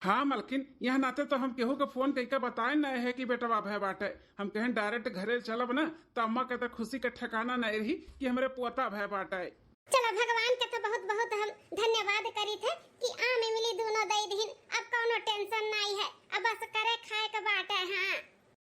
हाँ मलकिन, यहाँ नाते तो हम केहू के फोन कई बताए नहीं है कि बेटा भय बाटे। हम कहें डायरेक्ट घरे चलब ना तो अम्मा कहते खुशी के ठिकाना नहीं रही कि हमरे पोता भय बाटे। चलो भगवान के तो बहुत बहुत हम धन्यवाद करी थे कि आमे मिली दोनों दई दिन। अब कोनो टेंशन नहीं है, अब बस करे खाए के बाटे। हाँ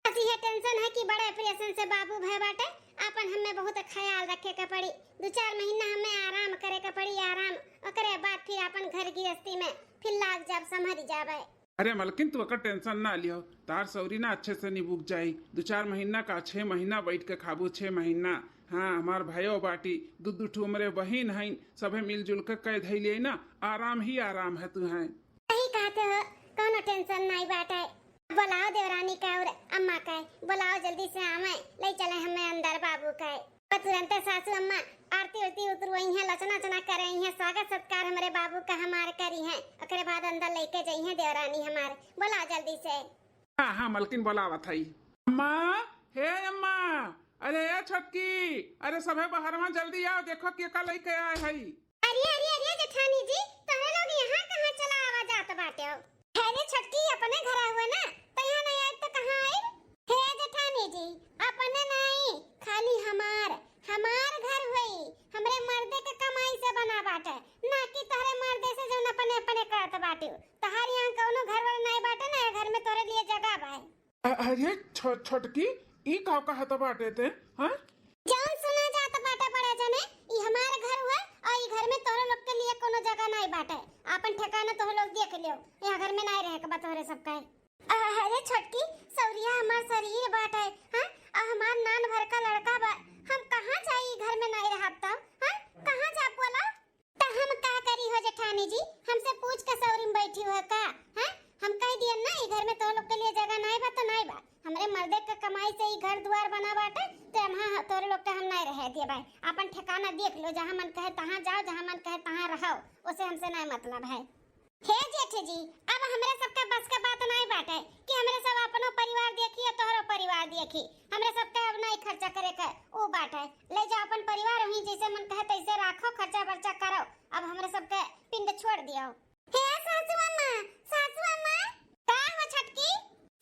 बस ये टेंशन है कि बड़े ऑपरेशन से बाबू भय बाटे, अपन हमें बहुत ख्याल रखे के पड़ी। 2-4 महीना हमें आराम करे के पड़ी, आराम ओकरे बाद फिर अपन घर गृहस्थी में फिर लाग जब संभल जावे। अरे मलकिन तू अकर टेंशन ना लियो, तार सौरी ना अच्छे से निबुक जाई। 2-4 महीना का 6 महीना बैठ के खाबू 6 महीना। हाँ हमार भाइयों बाटी 2-2 ठो हमरे बहिन है, सभे मिलजुल के कह धैलिए ना, आराम ही आराम है तू है। सही कहते हो, कोनो टेंशन नहीं बाटे। बुलाओ देवरानी का और अम्मा का, बुलाओ जल्दी से आवे ले चले हमें अंदर बाबू का। तुरंत सासू अम्मा आरती उरती उतरवाई है, लचना चना करई है, स्वागत सत्कार हमारे बाबू का हमारे करी है। ओकरे बाद अंदर लेके जाई है देवरानी हमारे। बुलाओ जल्दी से। हाँ हाँ मलकिन बुलावत है। अम्मा, हे अम्मा, अरे छटकी, अरे सभे बाहर में जल्दी आओ, देखो क्या लेके आए है। अरे अरे अरे जेठानी जी, तोहरे लोग यहाँ कहाँ चला आवा जात बाटे हो? है छटकी अपने घर हुए ना, तो यहाँ नहीं आए तो कहाँ आए? हे जेठानी जी अपने नहीं, खाली हमार घर हुई, हमरे मर्दे के कमाई से बना बाटे, ना कि तोहरे मर्दे से जो अपने अपने करत बाटे। तहार यहाँ कोनो घर वाला नहीं बाटे ना, घर में तोरे लिए जगह बा। अरे छटकी ई का कहत बाटे ते? हां जान सुना जात बाटे बड़े जने, ई हमार घर हुआ और ई घर में तोरे लोग के लिए कोनो जगह नहीं बाटे। अपन ठिकाना तोरे लोग देख लियो, यहाँ घर में नहीं रहे के बा तोरे सब का। अरे छटकी सौरिया हमार शरीर बाटे, हां और हमार नान भर का लड़का बा, हम कहां जाई घर में नहीं रहब त? हां कहां जा बोला? त हम का करी हो जेठानी जी, हमसे पूछ के सौरी में बैठी हो का? हां हम कह दिए ना ई घर में तो लोग के लिए जगह नहीं बा तो नहीं बा। हमरे मर्दे के कमाई से ही घर द्वार बना बाटे, तो हम तोरे लोग के हम नहीं रह दिए भाई। अपन ठिकाना देख लो, जहां मन कहे तहां जाओ, जहां मन कहे तहां रहो, उसे हमसे नहीं मतलब है। हे जेठ जी अब हमरे सबके बस के बात नहीं बाटे कि हमरे सब अपनो परिवार देखी तोहरो परिवार देखी। हमरे सबके अब नहीं खर्चा करे के ओ बाटे, ले जाओ अपन परिवार वहीं जैसे मन कहे तैसे राखो, खर्चा बर्चा करो। अब हमरे सबके पिंड छोड़ दियो। हे सासू अम्मा, सासू अम्मा का हो छटकी?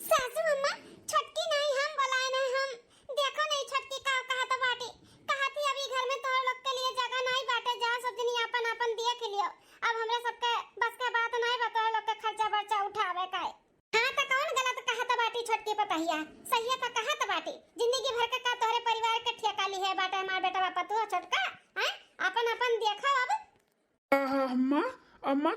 सासू अम्मा छटकी नहीं हम बुलाए नहीं, हम देखो नहीं छटकी का कहत बाटी, कहती अभी घर में तोहर लोग के लिए जगह नहीं बाटे, जाओ सब जनी अपन अपन देख लियो। अब हमरे सबके बस के बात नहीं बा तोहर लोग के खर्चा बर्चा उठावे का। हां त कौन गलत कहत बाटी छटकी पतहिया, सही है त कहत बाटी। जिंदगी भर के का तोहरे परिवार के ठेका ली है बाटे, हमार बेटा बापा तू छोटका हैं अपन अपन देखो। अब अम्मा अम्मा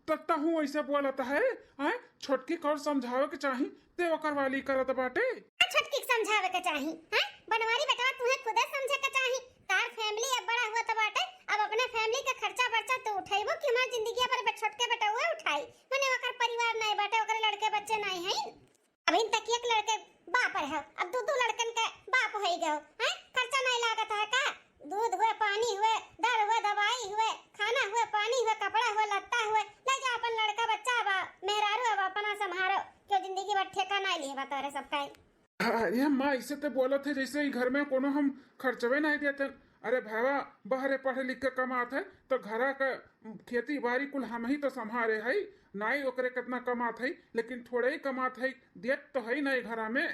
तत्ता हूँ ऐसे बोलत है, हैं छोटकी कर समझावे के चाही ते ओकर वाली करत बाटे। छटकी समझावे के चाही, हैं बनवारी बेटा तुम्हें खुद समझे के चाही। तार फैमिली अब बड़ा हुआ तो बाटे, अब अपने फैमिली का खर्चा बर्चा तो उठाइबो कि हमार जिंदगी पर छोटके बेटा हुए उठाई। माने ओकर परिवार नहीं बाटे, ओकर लड़के बच्चे नहीं हैं। अभी तक एक लड़के बाप है, अब दो लड़कन के बाप हो गए हैं। खर्चा नहीं लागत है का? दूध हुए, पानी हुए, दाल हुए, दवाई हुए, खाना हुए, पानी हुए, कपड़ा हुए, लत्ता हुए, ले जा अपन लड़का बच्चा बा मेहरारू अब अपना संभारो, क्यों जिंदगी भर ठेका नहीं लिए बा तोरे सब का। अरे माँ ऐसे तो बोलत है जैसे घर में कोनो हम खर्चवे नहीं देते। अरे भावा बाहरे पढ़े लिख के कमात है तो घरा का खेती बाड़ी कुल हम ही तो संभाले है, नहीं ओकरे कितना कमात है, लेकिन थोड़े ही कमात है, देत तो है नहीं घरा में।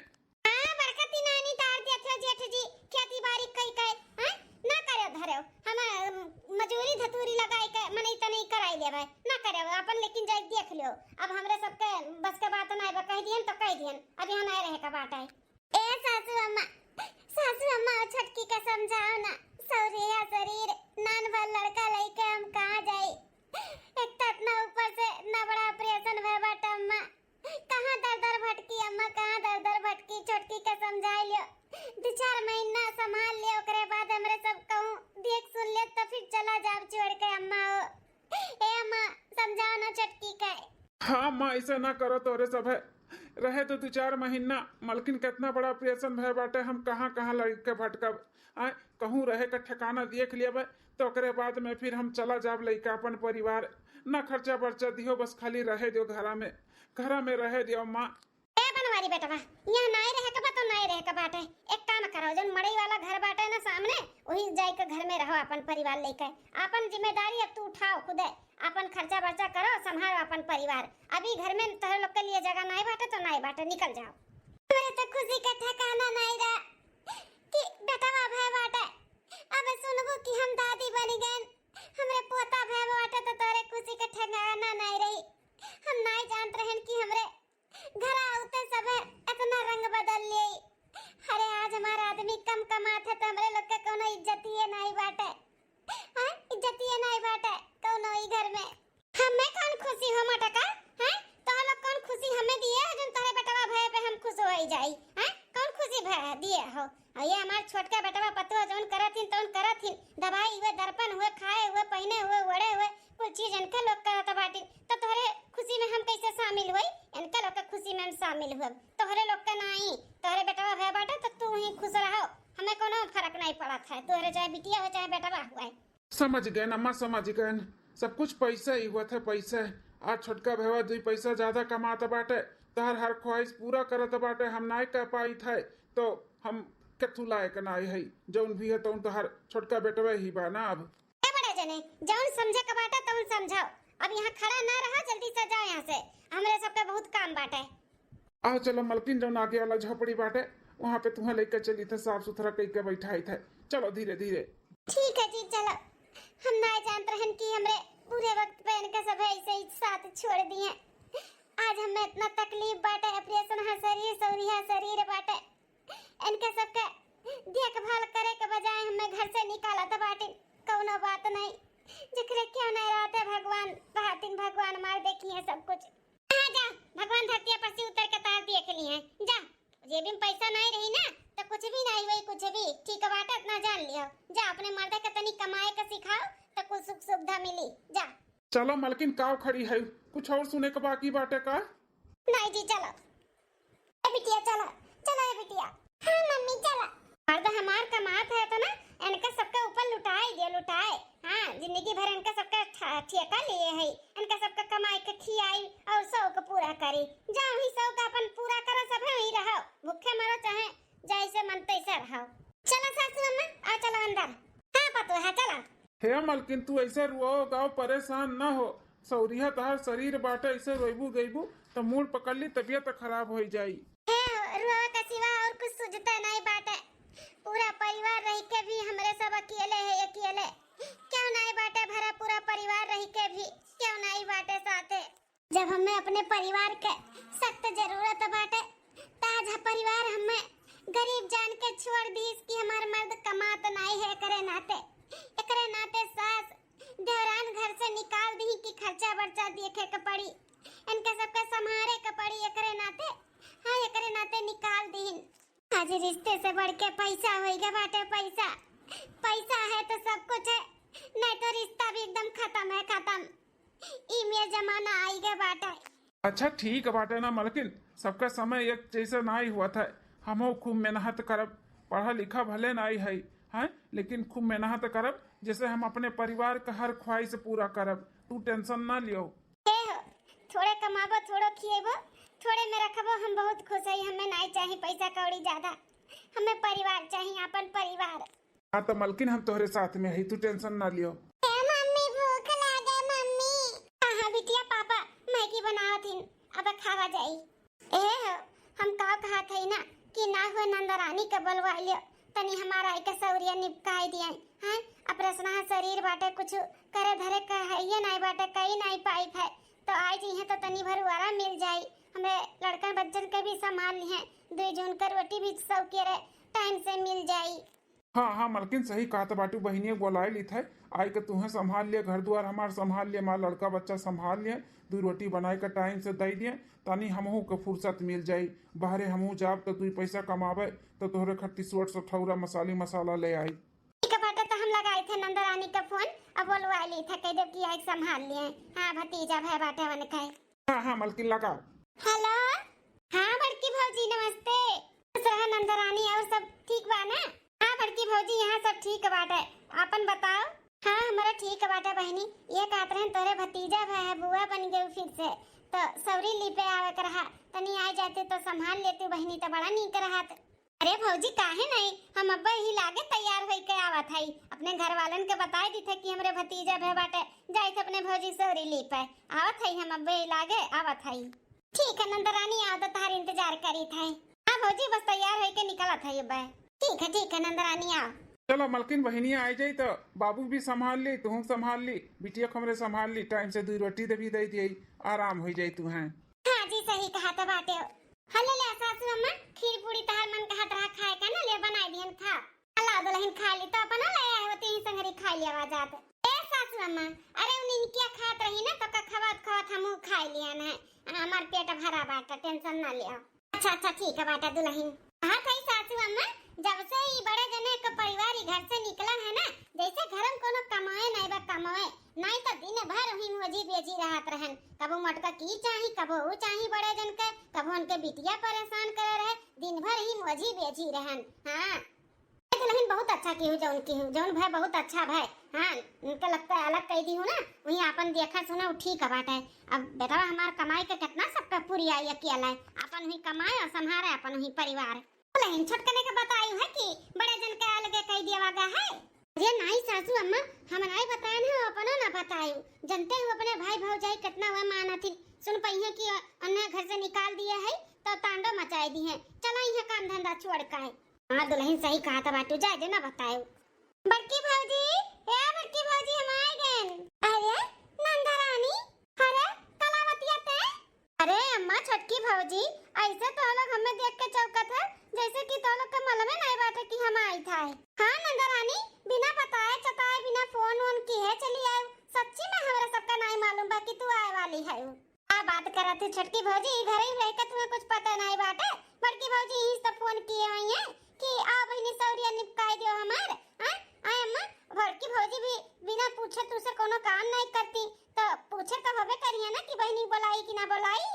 हां बरकती नानी तार देत हो जेठ जी, खेती बाड़ी कई कई हैं ना करे धरे हम मजूरी धतूरी लगाई के मने तने कराई देबे ना करे अपन, लेकिन जाई देख लियो। अब हमरे सबके बस के बात नहीं बा, कह दियन तो कह दियन, अब यहां नहीं रहे का बात है। ए सासू अम्मा छटकी का समझाओ ना, सौरिया शरीर नान भर लड़का लेके हम कहां जाई? एक तो इतना ऊपर से ना बड़ा ऑपरेशन भय बाटा अम्मा, कहां दर भटकी अम्मा, कहां दर भटकी। छोटकी का समझा लियो, 2-4 महीना संभाल लियो, ओकरे बाद हमरे सब कहूं देख सुन ले तो फिर चला जाब छोड़ के अम्मा। ए अम्मा समझाओ ना छटकी का। हाँ माँ ऐसा ना करो, तोरे सब है रहे तो 2-4 महीना, मलकिन कितना बड़ा ऑपरेशन भय बाटे, हम कहाँ कहाँ लड़के भटकब। आए कहूँ रहे का ठिकाना देख लिया तो ओकरे बाद में फिर हम चला जाब लइका अपन परिवार, ना खर्चा बर्चा दियो, बस खाली रहे दियो घरा में रहे दियो। माँ ए बनवारी हमारी बेटवा यहाँ नहीं रहे के तो नहीं रहे के बाटे। एक काम करो, जो मड़ई वाला घर बाटे ना सामने, वही जाई के घर में रहो अपन परिवार लेके। अपन जिम्मेदारी अब तू उठाओ खुदे, अपन खर्चा बर्चा करो, संभालो अपन परिवार। अभी घर में तोहरे लोग के लिए जगह नहीं बाटे तो नहीं बाटे, निकल जाओ। मेरे तो खुशी का ठिकाना नहीं रहा कि बेटवा भय बाटे। अब सुनबो कि हम दादी बन गए, हमरे पोता भय बाटे तो तोरे खुशी का ठिकाना नहीं रही। हम नहीं जानत रहन कि हमरे घर आउते सब इतना रंग बदल लिए। अरे आज हमारा आदमी कम कमात है तो हमरे लोग के कोनो इज्जतिए नहीं बाटे। हां, इज्जतिए नहीं बाटे कोनो ई घर में। हमें कौन खुशी हो मटका? हैं, तो लोग कौन खुशी हमें दिए है जन तोरे बेटवा भय पे हम खुश होई जाई? हैं, कौन खुशी भय दिए हो? ये हमार छोटका बेटवा पतो जोन करथिन तोन करथिन, दवाई हुए, दर्पण हुए, खाए हुए, पहने हुए, ओढ़े हुए, कुछ चीज इनके लोग करत बाटिन। तो तोहरे खुशी में हम कैसे शामिल हुई? इनके लोग के खुशी में हम शामिल हुए, तोहरे लोग के नहीं। तोहरे बेटवा भय बाटे तो तू ही खुश रहो, हमें कोनो फर्क नहीं पड़त है। तोहरे चाहे बिटिया हो चाहे बेटवा हुआ। समझ गए अम्मा, समझ गए। सब कुछ पैसा ही हुआ था, पैसा। आज छोटका भैया 2 पैसा ज्यादा कमाता बाटे, तहर हर ख्वाहिश पूरा करत बाटे। हम नहीं कर पाई थे तो हम कथू लायक नहीं है। जौन भी है तो हर छोटका बेटवा ही बा ना। अब बड़े जने जौन समझे के बाटे तौन समझाओ। अब यहाँ खड़ा ना रहा, जल्दी से जाओ यहाँ से, हमरे सबके बहुत काम बाटे। आओ चलो मलकिन, जौन आगे वाला झोपड़ी बाटे वहाँ पे तुम्हें लेकर चली थे, साफ सुथरा करके बैठाई थे। चलो धीरे धीरे। ठीक है जी, चलो। हम ना जानते रहन कि हमरे बुरे वक्त पे इनके सब ऐसे ही साथ छोड़ दिए। आज हमें इतना तकलीफ बाटे, ऑपरेशन है शरीर, सौरी है शरीर बाटे। इनके सबके देखभाल करे के बजाय हमें घर से निकाला था बाटे। कौनो बात नहीं, जिकरे क्यों नहीं रहते भगवान बहातिन, भगवान मार देखिए सब कुछ। हाँ जा, भगवान धरती पर से उतर के तार देख लिए जा। जेब में पैसा नहीं रही ना तो कुछ भी नहीं हुई, कुछ भी ठीक बाटे, इतना जान लियो। जा अपने मर्द के तनी कमाए के सिखाओ तो कुछ सुख सुविधा मिली। जा चलो मलकिन, काव खड़ी है, कुछ और सुने के बाकी बाटे का? नहीं जी, चलो ए बिटिया, चलो चलो ए बिटिया। हाँ मम्मी चलो। मर्द हमार कमात है तो ना इनका सबके ऊपर लुटाए दे, लुटाए। हाँ, जिंदगी भर इनका सबका ठेका लिए है, इनका सबका कमाई के खियाई और शौक पूरा करी। जाओ ही शौक अपन पूरा करो, सब ही रहो, भूखे मरो चाहे जैसे मन तैसे रहो। चलो सासू अम्मा, आ चलो अंदर। हाँ पतो है, चलो। हे मलकिन, तू ऐसे रुओ गाँव, परेशान न हो। सौरिया तहार शरीर बाटे, ऐसे रोइबू गईबू तो मूड पकड़ ली, तबीयत खराब हो जाई। रुआ का सिवा और कुछ सुझता नहीं बाटे। पूरा परिवार रह के भी हमरे सब अकेले है, अकेले। क्यों नहीं बाटे भरा पूरा परिवार रह के भी, क्यों नहीं बाटे साथे? जब हमें अपने परिवार के सख्त जरूरत बाटे, ताजा परिवार हमें गरीब जान के छोड़ दी कि हमार मर्द कमात नहीं है। करे नाते सास देवरान घर से निकाल दी कि खर्चा बर्चा देखे के पड़ी, इनके सबके संभाले के पड़ी। एकरे नाते, हाँ एकरे नाते निकाल दी। आज रिश्ते से बढ़ के पैसा होइगे बाटे। पैसा पैसा है तो सब कुछ है, नहीं तो रिश्ता भी एकदम खत्म है, खत्म। ईमेल जमाना आएगा बाटे। अच्छा ठीक बाटे ना मलकिन, सबका समय एक जैसा नहीं हुआ था। हम खूब मेहनत करब, पढ़ा लिखा भले नहीं है, हैं, लेकिन खूब मेहनत करब, जैसे हम अपने परिवार का हर ख्वाहिश पूरा करब। तू टेंशन ना लियो। थोड़े कमाबो, थोड़ो खिएबो, थोड़े में रखबो, हम बहुत खुश है। हमें नहीं चाहिए पैसा कौड़ी ज्यादा, हमें परिवार चाहिए, अपन परिवार। हाँ तो मलकिन, हम तोहरे साथ में है, तू टेंशन ना लियो। मम्मी भूख लागे मम्मी। हाँ बिटिया, पापा मैगी बनावत हिन, अब खावा जाई। हम का कहा थे ना कि ना हो नंदरानी के बुलवा लियो, तनी हमारा एक सौरिया निपकाई दिए। हां, ऑपरेशन शरीर बाटे, कुछ करे धरे का है ये नहीं बाटे, कहीं नहीं पाई है तो आज ही तो तनी भर आराम मिल जाई। हमें लड़का बच्चन के भी संभाल लिए, 2 जून का रोटी भी सब के टाइम से मिल जाई। हाँ हाँ मलकिन, सही कहा तो बाटू, बहनिया बोलाई ली थे, आई के तुम्हें संभाल लिया, घर द्वार हमार संभाल लिया, हमारा लड़का बच्चा संभाल लिया, 2 रोटी बनाए का टाइम से दे दिए, तानी हमहू के फुर्सत मिल जाई। बाहरे हमहू जाब तो 2 पैसा कमावे तो तोहरे खट्टी सोट सठौरा मसाला ले आई। तो हम लगाए थे नंदरानी का फोन, अब बोलवा ली था, कह दो कि आई संभाल लिए। हाँ भतीजा भाई बाटे वन कहे। हाँ हाँ मलकिन लगाओ। हेलो, हाँ बड़की भौजी नमस्ते। नंदरानी और सब ठीक बा ना? हाँ बड़की भौजी, यहाँ सब ठीक बाटे, आपन बताओ। हाँ हमारा ठीक बाटे बहनी, ये कहते रहे तोरे भतीजा भाई बुआ बन गए फिर से, तो सौरी ली पे आवे कर रहा, तनी आ जाते तो संभाल लेती बहनी तो बड़ा नीक रहत। अरे भौजी काहे नहीं, हम अब्बा ही लागे तैयार होई के आवत हई, अपने घर वालन के बताई दी थे कि हमरे भतीजा भे बाटे जाई थे अपने भौजी सौरी ली पे आवत हई, हम अब्बा ही लागे आवत हई। ठीक है नंदरानी, आओ तो तार इंतजार करी थे। हां भौजी बस तैयार होई के निकलत हई अब्बा। ठीक है नंदरानी आओ। चलो मलकिन बहनिया आ जाई तो बाबू भी संभाल ली, तू संभाल ली, बिटिया हमरे संभाल ली, टाइम से 2 रोटी दे भी दे दी, आराम हो जाई तू। हैं हां जी सही कहा तो बाटे। हले ले सासू अम्मा खीर पूरी तहार मन कहत रहा खाए का ना, ले बनाई दिहन खा। अल्लाह दुल्हन खा ली तो अपन ले आए होती ही संगरी खा लिया जात। ए सासू अम्मा अरे उन्हीं क्या खात रही ना तो का खवात खवात हमहू खा लिया ना, हमार पेट भरा बाटा, टेंशन ना लिया। अच्छा ठीक है बाटा दुल्हन। हां कई सासू अम्मा जब से ही बड़े जने का परिवार ही घर से निकला है ना, जैसे घर में कोनो कमाए नहीं बा कमाए नहीं तो दिन भर ही मोजी बेजी रहत रहन, कबो मटका की चाही कबो वो चाही बड़े जन के, कबो उनके बिटिया परेशान करे रहे, दिन भर ही मोजी बेजी रहन। हां दुल्हन बहुत अच्छा की हूं, जौन भाई बहुत अच्छा भाई। हां उनका लगता है अलग कह दी हूं ना, वही अपन देखा सुना ठीक है बात है। अब बेटा हमार कमाई के कितना सबका पूरी आई अकेला, अपन ही कमाए और संभाले अपन ही परिवार। लेकिन छटकने के बताई है कि बड़े जन के अलगे कह दिया वागा है। ये नहीं सासू अम्मा हम नहीं बताए ना, अपना ना बताई, जनते हो अपने भाई भौजाई कितना हुआ माना थी, सुन पई कि अन्य घर से निकाल दिया है तो तांडव मचाई दी है, चला ये काम धंधा छोड़ का है। हां दुल्हन सही कहा था बाटू, जाए दे ना बताओ। बड़की भौजी ए बड़की भौजी हम आ गए। अरे नंदरानी अरे कलावतिया ते, अरे अम्मा छटकी भौजी ऐसे तो लोग हमें देख के चौकत है जैसे कि तो लोग के मालूम नहीं बाटे कि हम आई था। हां नंदरानी बिना बताए चताए बिना फोन ऑन की है चली आए, सच्ची में हमरा सबका नहीं मालूम बा कि तू आए वाली है। आ बात करत है छटकी भौजी, घर ही रह के तुम्हें कुछ पता नहीं बाटे। बड़की भौजी ही तो फोन किए हुई है कि आ बहनी सौरिया निपकाई दियो हमार। हां आय अम्मा बड़की भौजी भी बिना पूछे तुसे कोनो काम नहीं करती, तो पूछे तो हवे करिए ना कि बहनी बुलाई कि ना बुलाई।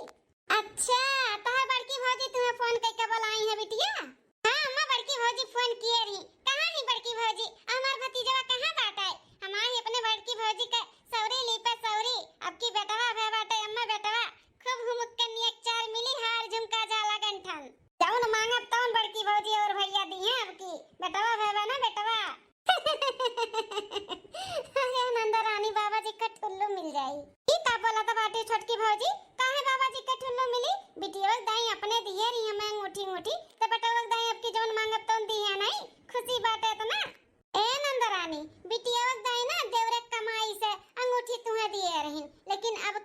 अच्छा तो बड़की भौजी तुम्हें फोन करके बुलाई है बिटिया। हां अम्मा बड़की भौजी फोन किए रही। कहां है बड़की भौजी, हमार भतीजा कहां बाटे, हमारी अपने बड़की भौजी के सौरी ली पे सौरी अब की बेटवा भे बाटे। अम्मा बेटवा खूब घुमक के नियक चार मिली हार झुमका जाला गंठन जाऊन मांगब तौन बड़की भौजी और भैया दी है अब की बेटवा भे बा ना बेटवा। अरे नंदरानी बाबा जी का ठुल्लू मिल जाई। ई का बोला तो बाटी छोटकी भौजी, काहे बाबा जी का ठुल्लू मिली, बिटिया दाई अपने दिए रही हमें अंगूठी तो बेटा दाई अब की जोन मांगब तौन दी है नहीं, खुशी बाटे तो ना। ए नंदरानी बिटिया दाई ना देवरे कमाई से अंगूठी तुम्हें दिए रही, लेकिन अब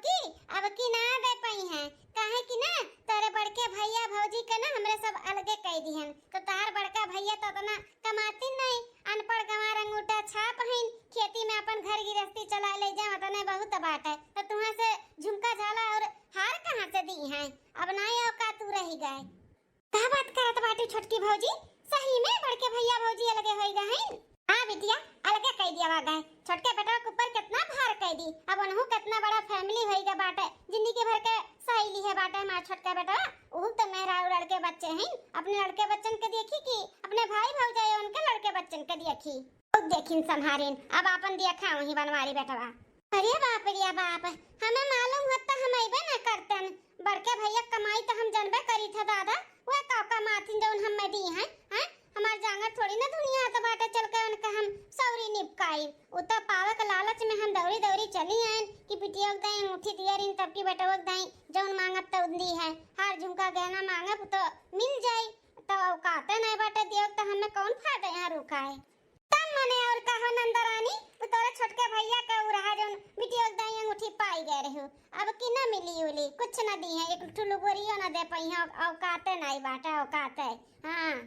की ना दे पाई है, काहे कि ना तेरे बड़के भैया भौजी के ना हमरे सब अलगे कह दिहन, तो तार बड़का भैया तो ना कमाती नहीं, अनपढ़ गंवार अंगूठा छाप हइन, खेती में अपन घर गृहस्थी चला ले जा तने बहुत बात है, तो तुम्हां से झुमका झाला और हार कहां से दी हैं, अब ना ये औकात तू रही गए। का बात करत बाटी छोटकी भौजी, सही में बड़के भैया भौजी अलगे होई गए। हां बिटिया अलगे कह दिया वा गए, छोटके बेटा के ऊपर कितना भार कह दी, अब उन्हों कितना बड़ा फैमिली होई गए बाटे, जिंदगी भर के सहेली है बाटे हमारा छोटका बेटा, वो तो मेरा लड़के बच्चे हैं, अपने लड़के बच्चन के देखी कि अपने भाई भौजाई उनके लड़के बच्चन के देखी, खुद देखिन संहारिन, अब अपन देखा वही बनवारी बेटवा। अरे बाप रे बाप, हमें मालूम होता हम अइबे न करतन, बड़के भैया कमाई तो हम जानबे करी था दादा, वो काका माथिन जौन हम में दी हैं, हैं हमार जांगर थोड़ी ना दुनिया तो बाटे चल के उनका हम सौरी निपकाई, उ तो पावे के लालच में हम दौड़ी दौड़ी चली आइन कि बिटिया दाई अंगूठी दिया रिन तब की बेटा दाई जौन मांगब तो दी है, हार झुमका गहना मांगब तो मिल जाई, तो औकाते नहीं बाटे दियो तो हमें कौन फायदा यहाँ रुका है। तब मने और कहो नंदरानी तोरे छोटके भैया का रहा जौन बिटिया दाई अंगूठी पाई गए रहो, अब की ना मिली उली कुछ ना दी है, एक ठुलू बोरियो ना दे पई है, औकाते नहीं बाटे औकाते। हां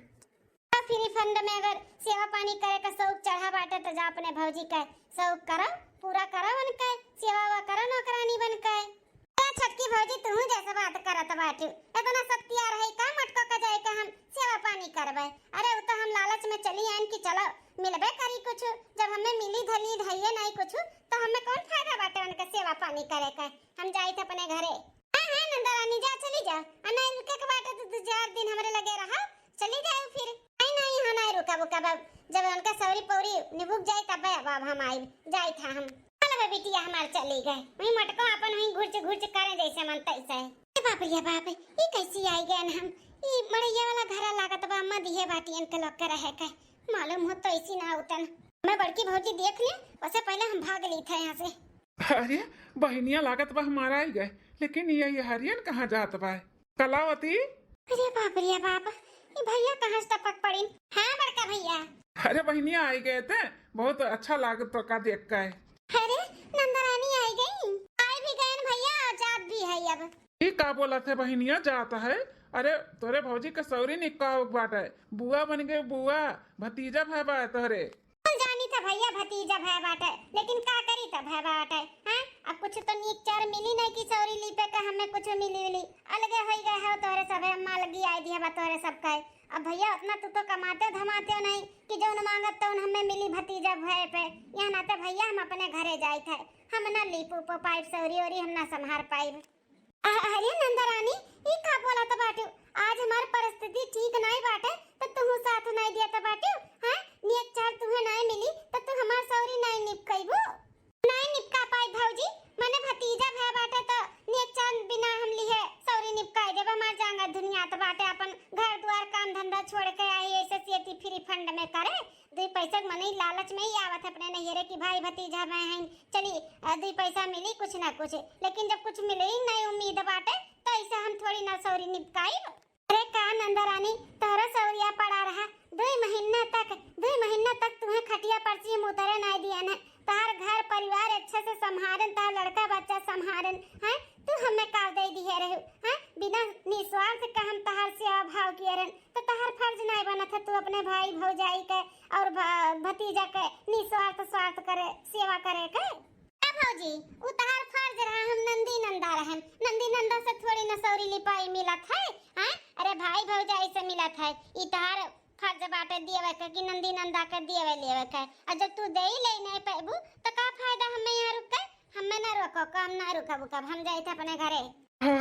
फ्री फंड में अगर सेवा पानी करे का शौक चढ़ा बाटे तो जा अपने भौजी का शौक करो, पूरा करो उनका सेवा वा करो नौकरानी बन के। छटकी भौजी तू जैसे बात करत बाटू, इतना सत्या रही का मटको का जाए का हम सेवा पानी करबे, अरे वो तो हम लालच में चली आइन कि चलो मिलबे करी कुछ, जब हमें मिली धली धइए नहीं कुछ तो हमें कौन फायदा बाटे उनके सेवा पानी करे का, हम जाई थे अपने घरे। हां नंदरानी जा चली जा, अना इनके के बाटे तो 4 दिन हमरे लगे रहा, चली जाओ फिर। नहीं यहाँ नहीं रुका बुका, जब उनका सौरी पौरी निभुक जाए तब अब हम आई जाई था हम। चल बे बिटिया हमार चली गए वही मटको अपन वही घुर्च घुर्च करे जैसे मन तैसे ए बाप रे बाप ये कैसी आई गए हम ये मड़ैया वाला घर लागत बा अम्मा दिए बाटियन के लोग के रहे के मालूम हो तो ऐसी ना उतन मैं बड़की भौजी देख ली उससे पहले हम भाग ली थे यहाँ से। अरे बहनिया लागत बा हमारा आई गए, लेकिन ये हरियन कहाँ जात बा? कलावती। अरे बाप रे बाप ये भैया कहाँ से टपक पड़ी? हाँ बड़का भैया। अरे बहनिया आई गए थे, बहुत अच्छा लागत तो का देख का है। अरे नंदरानी आई गई, आए भी गए भैया और जात भी है अब। ये का बोला थे बहनिया जाता है? अरे तोरे भौजी का सौरी निका बाटा है, बुआ बन गए बुआ, भतीजा भाई बा तोरे। जानी था भैया भतीजा भाई बाटा है, लेकिन का करी था भाई बाटा है? हाँ अब कुछ तो नीक चार मिली नहीं की सौरी लीपे का हमें कुछ मिली अलगे हो गए है तोरे सब अम्मा लगी आई दिया बा तोरे सब का। अब भैया उतना तू तो कमाते धमाते नहीं कि जो न मांगत तो हमें मिली भतीजा भाई पे। यहाँ ना तो भैया हम अपने घरे जाए थे, हम ना लीप उप पाइप सौरी और हम ना संभार पाइब। अरे नंदरानी ये का बोला तो बाटू, आज हमारी परिस्थिति ठीक नहीं बाटे तो तू साथ नहीं दिया तो बाटू। हां नियत चार तुम्हें नहीं मिली तो तू हमार सौरी नहीं निपकईबू, नहीं निपका पाई भौजी। मने भतीजा भै बाटे तो नियत चार बिना हम लिए सौरी निपकाई देब। हमार जांगा दुनिया तो बाटे अपन घर द्वार काम धंधा छोड़ के आई ऐसे सीएटी फ्री फंड में करे दो पैसा मने लालच में ही आवत अपने नहिरे की भाई भतीजा में हैं चली दो पैसा मिली कुछ ना कुछ, लेकिन जब कुछ मिले ही नहीं उम्मीद बाटे तो ऐसा हम थोड़ी ना सौरी निपकाई। अरे का नंदरानी तोरा सौरिया पड़ा रहा 2 महीना तक तुम्हें खटिया पर्ची में उतरे नहीं दिया न, तार घर परिवार अच्छे से संभारन, तार लड़का बच्चा संभारन है तू हमें का दे दिए रहे हैं बिना निस्वार्थ का हम तहार सेवा भाव किए रहन तो तहार फर्ज नहीं बना था तू अपने भाई भौजाई के और भतीजा के निस्वार्थ स्वार्थ करे सेवा करे के। भौजी उ तहार फर्ज रहा, हम नंदी नंदा रहन, नंदी नंदा से थोड़ी न सौरी लिपाई मिलत है। हैं अरे भाई भौजाई से मिलत है, ई तहार फर्ज बाटे देवे के कि नंदी नंदा के देवे लेवे के। और जब तू दे ही ले नहीं पाबू तो का फायदा हमें यहाँ रुक के? हमें ना रोको कम ना रुकबू कब हम जाए थे अपने घरे।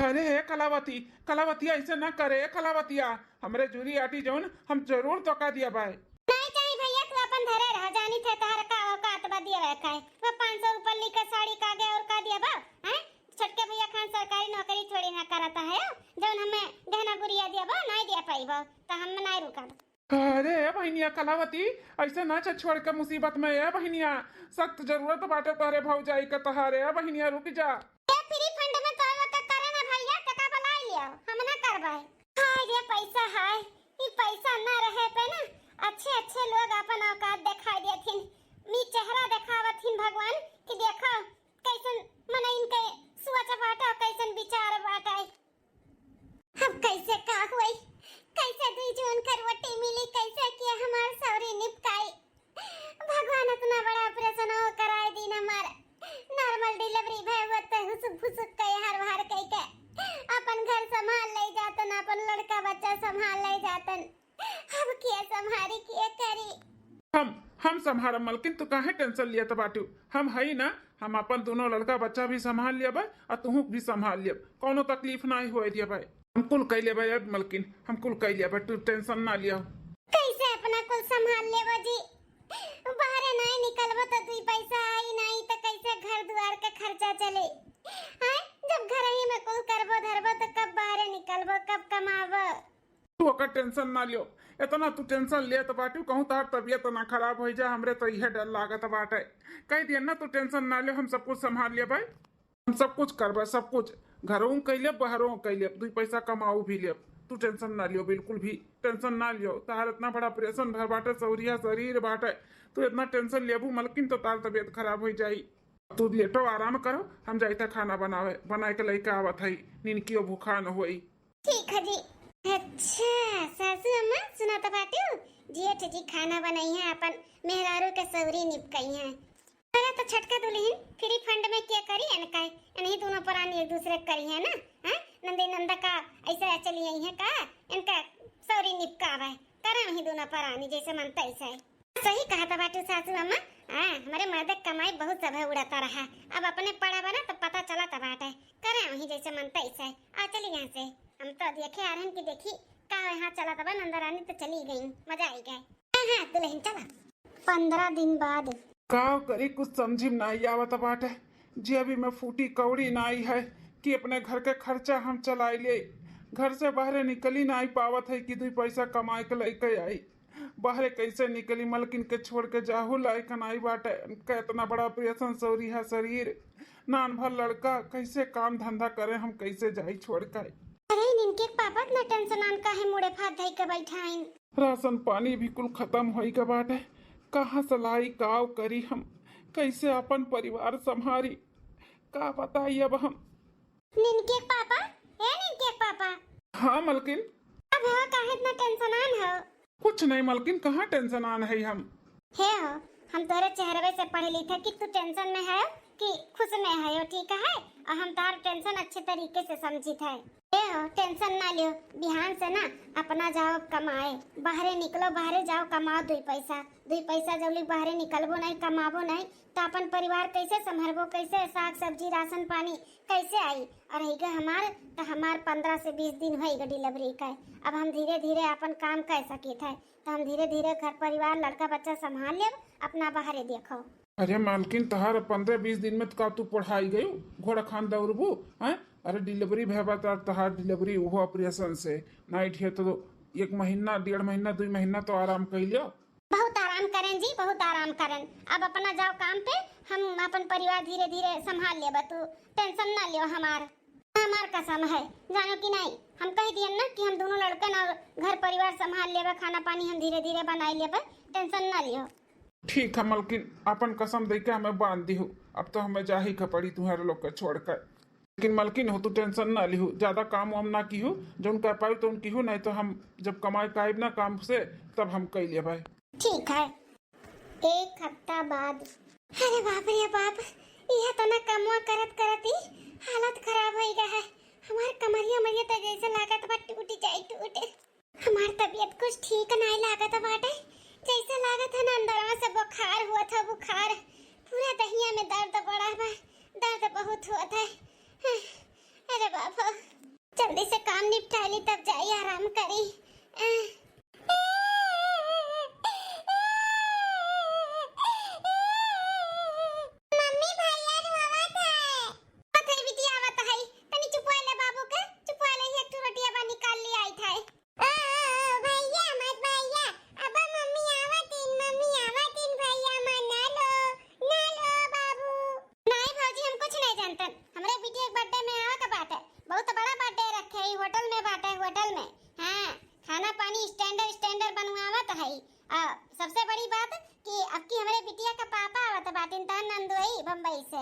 अरे कलावती कलावती ऐसे न करे कलावतिया, हमरे जूरी आटी जौन हम जरूर तो का दिया बाय। नहीं चाहिए भैया तू अपन घरे रह, जानी थे तहार का औकात बा दिया है वो 500 ऊपर लिखा साड़ी का गया और का दिया बा हैं। छोटके भैया खान सरकारी नौकरी थोड़ी ना करता है, जौन हमें गहना गुड़िया दिया बा नहीं दिया पाईबो तो हम नहीं रुकब। अरे बहनिया कलावती ऐसे ना छोड़ के मुसीबत में है बहनिया, सख्त जरूरत बाटे तोरे भौजाई के तहारे बहनिया रुक जा। ए फ्री फंड में तो वो करे ना भैया टका बना लियो हम ना करबै। हाय रे पैसा है ई पैसा ना रहे पे ना अच्छे अच्छे लोग अपन औकात दिखाई देथिन, मी चेहरा दिखावथिन भगवान कि देखो कैसन मन इनके सोच बाटा कैसन विचार बाटा। अब कैसे का हुई कैसे दुई जून का रोटी मिली कैसे किया हमार सौरी निपकाई। भगवान इतना बड़ा ऑपरेशन हो कराए दिन हमार नॉर्मल डिलीवरी भय होते हुसुक फुसुक के हर हर कह के अपन घर संभाल ले जातन, अपन लड़का बच्चा संभाल ले जातन। अब के संभारी के करी? हम संभाल मलकिन तू काहे टेंशन लिया तो बाटू, हम हई ना, हम अपन दोनों लड़का बच्चा भी संभाल लिया बा और तू भी संभाल लिया, कोनो तकलीफ ना होए दिया भाई। हम कुल कह लिया भाई मलकिन, हम कुल कह लिया भाई, तू टेंशन ना लिया। कैसे अपना कुल संभाल लेबो जी? बाहर नहीं निकलबो तो 2 पैसा आई नहीं तो कैसे घर द्वार का खर्चा चले? हैं जब घर ही में कुल करबो धरबो तो कब बाहर निकलबो कब कमाबो? तू ओकर टेंशन ना लियो, इतना तू टेंशन ले तो बाटू कहूँ तार तबियत ना खराब हो जा, हमरे तो यह डर लागत बाटे। कह दिया ना तू टेंशन ना लियो, हम सब कुछ संभाल लिया भाई, हम सब कुछ करबा, सब कुछ घरों कैलिए बाहरों कैलिए, 2 पैसा कमाऊ भी लिया, तू टेंशन ना लियो, बिल्कुल भी टेंशन ना लियो। तार इतना बड़ा ऑपरेशन भर बाटे, सौरिया शरीर बाटे, तू इतना टेंशन लेबू मलकिन तो तार तबियत खराब हो जाई। तू लेटो आराम करो, हम जाते खाना बनावे, बनाए के लइका आवत है, निनकियो भूखा न होई। ठीक है जी। अच्छा सासू अम्मा सुना तो बाटू जेठ जी खाना बनाई है अपन मेहरारू के सौरी निपकाई है। अरे तो छटका दुल्हन फ्री फंड में क्या करी है ना इन्हीं दोनों परानी एक दूसरे करी है ना। हैं नंदी नंदा का ऐसा चली आई है का इनका सौरी निपकावा है करे वही दोनों परानी जैसे मनता ऐसा है। सही कहा था बाटू सासू अम्मा, हमारे मर्द कमाई बहुत सब उड़ाता रहा, अब अपने पड़ा बना तो पता चला था बाटे करे वही जैसे मनता ऐसा है। आ चली यहाँ से हम तो देखे आ रहे हैं कि देखी का यहाँ चला था, नंदा रानी तो चली गई, मजा आई गए। हाँ दुल्हन चला। 15 दिन बाद का करी कुछ समझी में नहीं आवत बाटे। जे अभी मैं फूटी कौड़ी नाई है कि अपने घर के खर्चा हम चलाई ले। घर से बाहर निकली नहीं पावत है कि 2 पैसा कमाए के लेके आई। बाहर कैसे निकली, मलकिन के छोड़ के जाहू लायक नहीं बाटे। का इतना बड़ा ऑपरेशन सौरी है शरीर, नान भर लड़का कैसे काम धंधा करे, हम कैसे जाई छोड़ कर। अरे इनके पापा ना टेंशन आन का है, मुड़े फात धई के बैठाइन। राशन पानी भी कुल खत्म होई के बाटे। कहाँ सलाई काव करी, हम कैसे अपन परिवार संभारी, का बताई अब हम। निनके पापा है, निनके पापा। हाँ मलकिन। अब हो काहे इतना टेंशन आन हो? कुछ नहीं मलकिन, कहाँ टेंशन आन है हम। हे हो, हम तोरे चेहरे से पढ़ ली थे कि तू टेंशन में है कि खुश में है हो, ठीक है? और हम तार टेंशन अच्छे तरीके से समझी थे। हे हो, टेंशन ना लियो, बिहान से ना अपना जाओ कमाए, बाहरे निकलो, बाहरे जाओ कमाओ 2 पैसा। 2 पैसा जब लोग बाहरे निकलबो नहीं, कमाबो नहीं तो अपन परिवार कैसे संभरबो, कैसे साग सब्जी राशन पानी कैसे आई। और है हमार तो हमार 15 से 20 दिन होएगा डिलीवरी का। अब हम धीरे धीरे अपन काम कर सकी थे, तो हम धीरे धीरे घर परिवार लड़का बच्चा संभाल लेब, अपना बाहरे देखो। अरे मालकिन, तहार 15-20 दिन में का तू पढ़ाई गई घोड़ा खान दौड़बू हैं। अरे डिलीवरी भेबा तहार डिलीवरी वो ऑपरेशन से नाइट है तो 1 महीना 1.5 महीना 2 महीना तो आराम कर लियो। बहुत आराम करें जी, बहुत आराम करें। अब अपना जाओ काम पे, हम अपन परिवार धीरे धीरे संभाल लेब, तू टेंशन ना लियो। हमार कसम है, जानो कि नहीं, हम कह दिए ना कि हम दोनों लड़कन और घर परिवार संभाल लेब, खाना पानी हम धीरे धीरे बनाई लेब, टेंशन ना लियो। ठीक है मलकिन, अपन कसम दे के हमें बांध दी हो। अब तो हमें जा ही पड़ी तुम्हारे लोग को छोड़कर। लेकिन मलकिन हो, तू टेंशन ना ली हो, ज्यादा काम वाम ना की हो, जो उनका पाई तो उनकी हो, नहीं तो हम जब कमाई काइब ना काम से तब हम कह लिए भाई। ठीक है। 1 हफ्ता बाद। अरे बाप रे बाप, यह तो ना कमवा करत करत ही हालत खराब हो गया है। हमार कमरिया मरिया तो जैसे लागत बा टूट जाए टूटे। हमार तबीयत कुछ ठीक नहीं लागत बाटे, जैसे लागत है ना अंदरवा से बुखार हुआ था, बुखार पूरा दहिया में दर्द बड़ा बा, दर्द बहुत हुआ था। अरे बाप, जल्दी से काम निपटा ली तब जाई आराम करी। सबसे बड़ी बात कि अब की हमारे बिटिया का पापा आवत बाटिन तन नंदुई बम्बई से।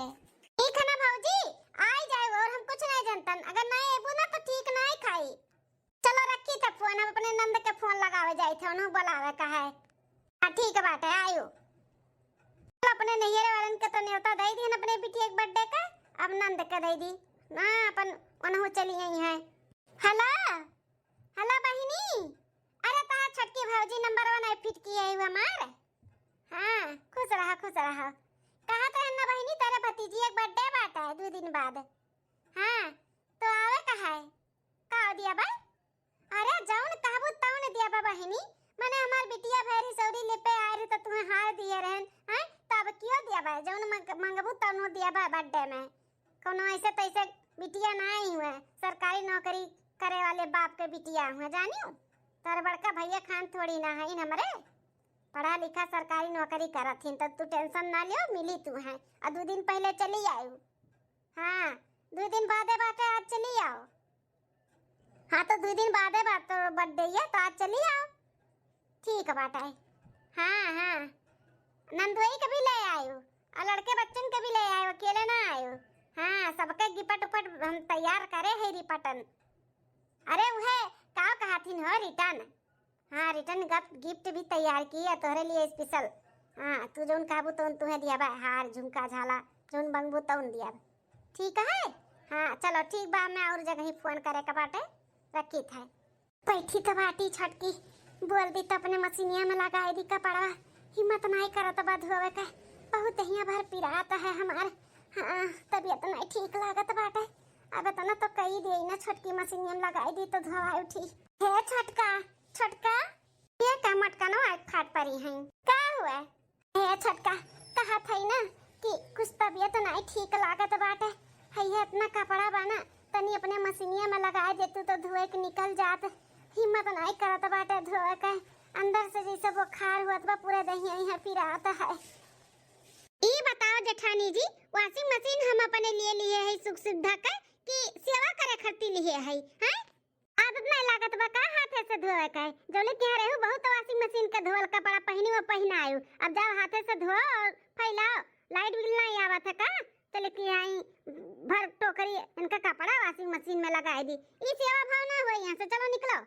ठीक है ना भौजी, आई जाए और हम कुछ नहीं जानतन, अगर नहीं एबू ना तो ठीक नहीं खाई। चलो रखी तब फोन, हम अपने नंद के फोन लगावे जाई थे, उन्हें बुलावे का है। हां ठीक है बात है, आयो। चलो अपने नैहरे वालन के तो न्योता दे दी अपने बिटिया के बर्थडे का, अब नंद के दे दी ना, अपन उन्हें चली आई है। हेलो हेलो बहिनी, अरे ता छटकी भौजी नंबर 1 फिट की है हमार। हां खुश रहा खुश रहा। कहा तो है ना बहिनी, तेरे भतीजी एक बर्थडे बाटा है 2 दिन बाद। हां तो आवे कहा है, का दिया बा? अरे जौन कहबू तौन दिया बा बहिनी, माने हमार बिटिया भैरी सौरी लेपे आ रही तो तुम्हें हार दिए रहन हैं, तब क्यों दिया बा? जौन मंगबू तौन दिया बा बर्थडे में। कोनो ऐसे तैसे बिटिया नहीं हुए, सरकारी नौकरी करे वाले बाप के बिटिया हुए, जानियो। तार बड़का भैया खान थोड़ी ना है हमरे, पढ़ा लिखा सरकारी नौकरी करत हिन, तो तू टेंशन ना लियो, मिली तू है। और 2 दिन पहले चली आयु। हाँ 2 दिन बादे बाटे, आज चली आओ। हाँ तो 2 दिन बादे बात तो बर्थडे है, तो आज चली आओ। ठीक है बाटा है। हाँ हाँ नंदुई के भी ले आयु और लड़के बच्चन के भी ले आयु, अकेले ना आयु। हाँ सबके गिपट उपट हम तैयार करे है रिपटन। अरे वह का कहथिन हो रिटर्न। हाँ रिटर्न गिफ्ट भी तैयार की है तोहरे लिए स्पेशल। हाँ तू जोन काबू तो तुम्हें दिया बा, हार झुमका झाला जोन बंगबू तो दिया। ठीक है। हाँ चलो ठीक बा, मैं और जगह ही फोन करे का बाटे, रखी था। बैठी तो बाटी छटकी, बोल दी तो अपने मशीनिया में लगाई दी कपड़ा, हिम्मत नहीं करत बा धोवे का, बहुत हिया भर पिराता है हमार। हाँ तबीयत नहीं ठीक लागत बाटे, अब तना तो कही दे ना छटकी मशीनिया में लगाई दी तो धोवाई उठी। हे छटका छटका, ये का मटका ना खाट परी है, का हुआ? हे छटका कहत है ना कि कुछ तबीयत नहीं ठीक लागत बाटे। हैया इतना कपड़ा बाना तनी अपने मशीनिया में लगा देतू तो धोए के निकल जात। हिम्मत नहीं करत बाटे धोए के। अंदर से जैसे बुखार हुआ बा पूरा दहिया यहाँ पिराता है। ई बताओ जेठानी जी, वॉशिंग मशीन हम अपने लिए है सुख सुविधा का कि सेवा करे खातिर लिए है? हैं आदत नहीं लागत बा का हाथे से धोए के? जोले के रहू बहुत वॉशिंग मशीन के धोल कपड़ा पहनी वो पहनायो, अब जाओ हाथे से धो और फैलाओ। लाइट बिल नहीं आवत है का? तो लेके आई भर टोकरी इनका कपड़ा वॉशिंग मशीन में लगाई दी। ई सेवा भाव ना हो, यहाँ से चलो निकलो।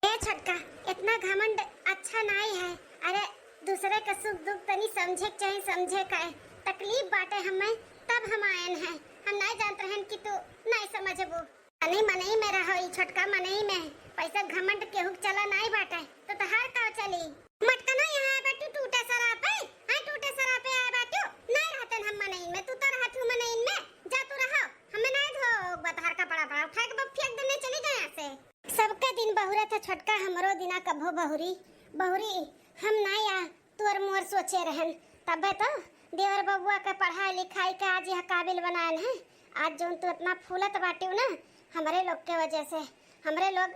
ए छोटका, इतना घमंड अच्छा नहीं है। अरे दूसरे का सुख दुख तनी समझे चाहे समझे का तकलीफ बाटे हमें तब हम आयन है। हम नहीं जानते हैं कि तू नहीं समझबू। नहीं मनई में रहो ई छोटका, मनई में पैसा घमंड के हुक चला नहीं बाटे तो तहार का चली। मटका ना यहाँ आए बाटू टूटे सरा पे, हां टूटे सरा पे आए बाटू नहीं रहते हम मनई में। तू तो रहत हूं मनई में, जा तू रहो। हमें नहीं धो बतहार का पड़ा पड़ा उठा के फेंक देने चली जाए यहाँ से। सबका दिन बहुरा था छोटका, हमरो दिना कभो बहुरी बहुरी हम नहीं आ तोर मोर सोचे रहन। तबे तो देवर बबुआ के पढ़ाई लिखाई के आज यह काबिल बनायल है। आज जो तू इतना फूलत बाटियो ना हमारे लोग के वजह से। हमरे लोग